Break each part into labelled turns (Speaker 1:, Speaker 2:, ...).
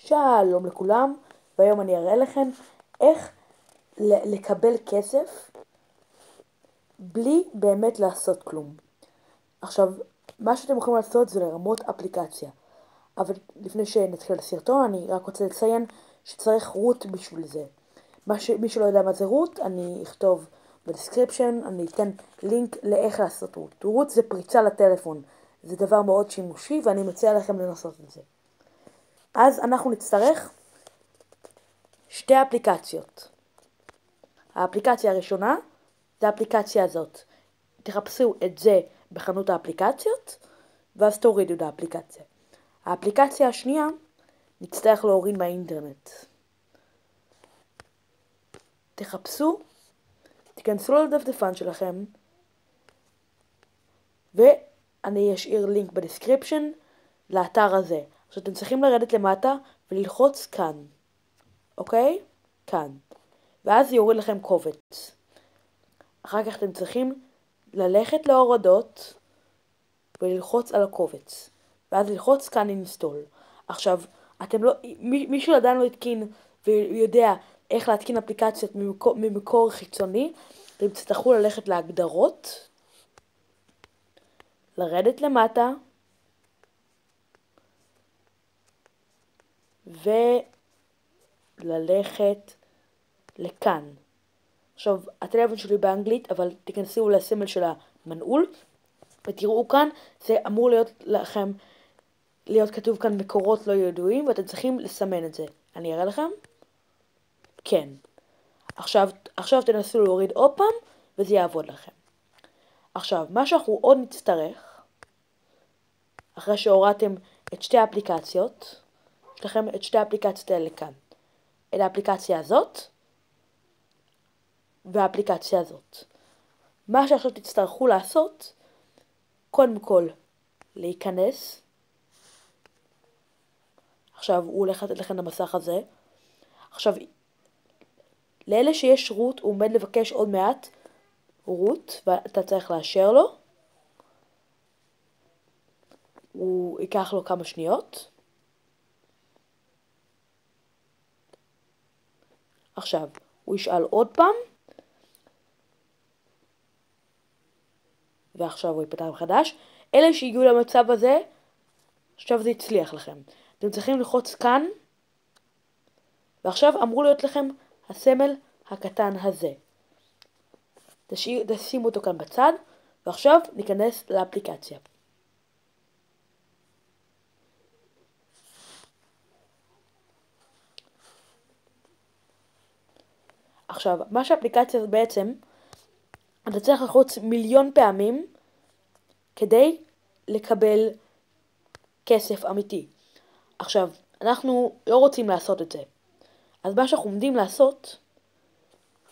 Speaker 1: שלום לכולם, והיום אני אראה לכם איך לקבל כסף בלי באמת לעשות כלום. עכשיו, מה שאתם יכולים לעשות זה לרמות אפליקציה. אבל לפני שנתחיל לסרטון, אני רק רוצה לציין שצריך רוט בשביל זה. מי שלא יודע מה זה רוט, אני אכתוב בדסקריפשן, אני אתן לינק לאיך לעשות רוט. רוט זה פריצה לטלפון, זה דבר מאוד שימושי ואני מציע לכם לנסות את זה. אז אנחנו נצטרך שתי אפליקציות. האפליקציה הראשונה זה האפליקציה הזאת. תחפשו את זה בחנות האפליקציות, ואז תורידו את האפליקציה. האפליקציה השנייה נצטרך להוריד מהאינטרנט. תחפשו, תיכנסו לדפדפן שלכם, ואני אשאיר לינק בדסקריפשן לאתר הזה. עכשיו אתם צריכים לרדת למטה וללחוץ כאן. אוקיי? כאן. ואז יוריד לכם קובץ. אחר כך אתם צריכים ללכת להורדות וללחוץ על הקובץ. ואז ללחוץ כאן אינסטול. עכשיו, מישהו עדיין לא התקין ויודע איך להתקין אפליקציות ממקור חיצוני, אתם תצטרכו ללכת להגדרות, לרדת למטה, וללכת לכאן. עכשיו, הטלפון שלי באנגלית, אבל תיכנסו לסמל של המנעול, ותראו כאן, זה אמור להיות כתוב כאן מקורות לא ידועים, ואתם צריכים לסמן את זה. אני אראה לכם? כן. עכשיו תנסו להוריד עוד פעם, וזה יעבוד לכם. עכשיו, מה שאנחנו עוד נצטרך, אחרי שהורדתם את שתי האפליקציות, יש לכם את שתי האפליקציות האלה כאן. את האפליקציה הזאת, והאפליקציה הזאת. מה שעכשיו תצטרכו לעשות, קודם כל, להיכנס. עכשיו, הוא הולך לתת לכם למסך הזה. עכשיו, לאלה שיש רוט, הוא עומד לבקש עוד מעט רוט, ואתה צריך לאשר לו. הוא ייקח לו כמה שניות. עכשיו, הוא ישאל עוד פעם. ועכשיו הוא ייפתח מחדש. אלה שהגיעו למצב הזה, עכשיו זה הצליח לכם. אתם צריכים ללחוץ כאן, ועכשיו אמור להיות לכם הסמל הקטן הזה. תשימו אותו כאן בצד, ועכשיו ניכנס לאפליקציה. עכשיו, מה שהאפליקציה זה בעצם, אתה צריך ללחוץ מיליון פעמים כדי לקבל כסף אמיתי. עכשיו, אנחנו לא רוצים לעשות את זה. אז מה שאנחנו עומדים לעשות,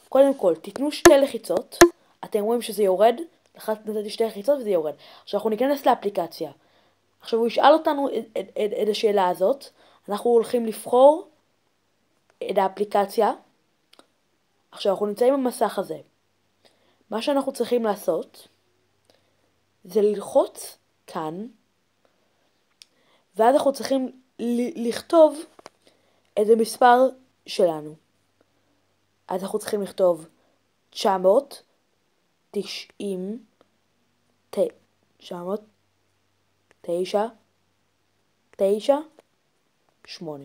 Speaker 1: קודם כל, תיתנו שתי לחיצות. אתם רואים שזה יורד. נתתי שתי לחיצות וזה יורד. עכשיו אנחנו ניכנס לאפליקציה. עכשיו הוא ישאל אותנו את השאלה הזאת. אנחנו הולכים לבחור את האפליקציה. עכשיו אנחנו נמצאים במסך הזה. מה שאנחנו צריכים לעשות, זה ללחוץ כאן. ואז אנחנו צריכים לכתוב את המספר שלנו. אז אנחנו צריכים לכתוב 998.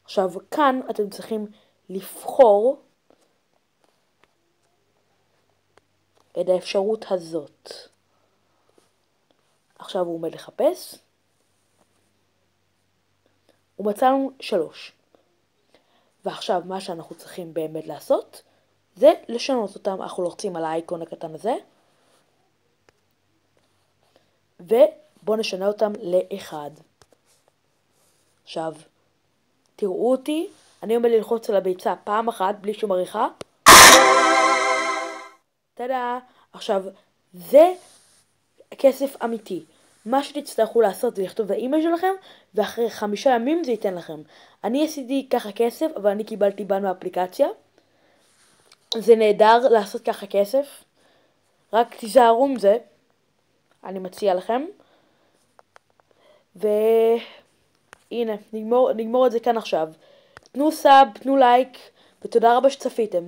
Speaker 1: עכשיו כאן אתם צריכים לבחור את האפשרות הזאת. עכשיו הוא עומד לחפש. הוא מצא לנו 3. ועכשיו מה שאנחנו צריכים באמת לעשות, זה לשנות אותם. אנחנו לוחצים על האייקון הקטן הזה. ובואו נשנה אותם ל1. עכשיו, תראו אותי. אני עומד ללחוץ על הביצה פעם אחת בלי שום עריכה. תודה. עכשיו, זה כסף אמיתי. מה שתצטרכו לעשות זה לכתוב את האימייל שלכם, ואחרי 5 ימים זה ייתן לכם. אני עשיתי ככה כסף, אבל אני קיבלתי בן מהאפליקציה. זה נהדר לעשות ככה כסף. רק תיזהרו עם זה. אני מציע לכם. הנה, נגמור את זה כאן עכשיו. תנו סאב, תנו לייק, ותודה רבה שצפיתם.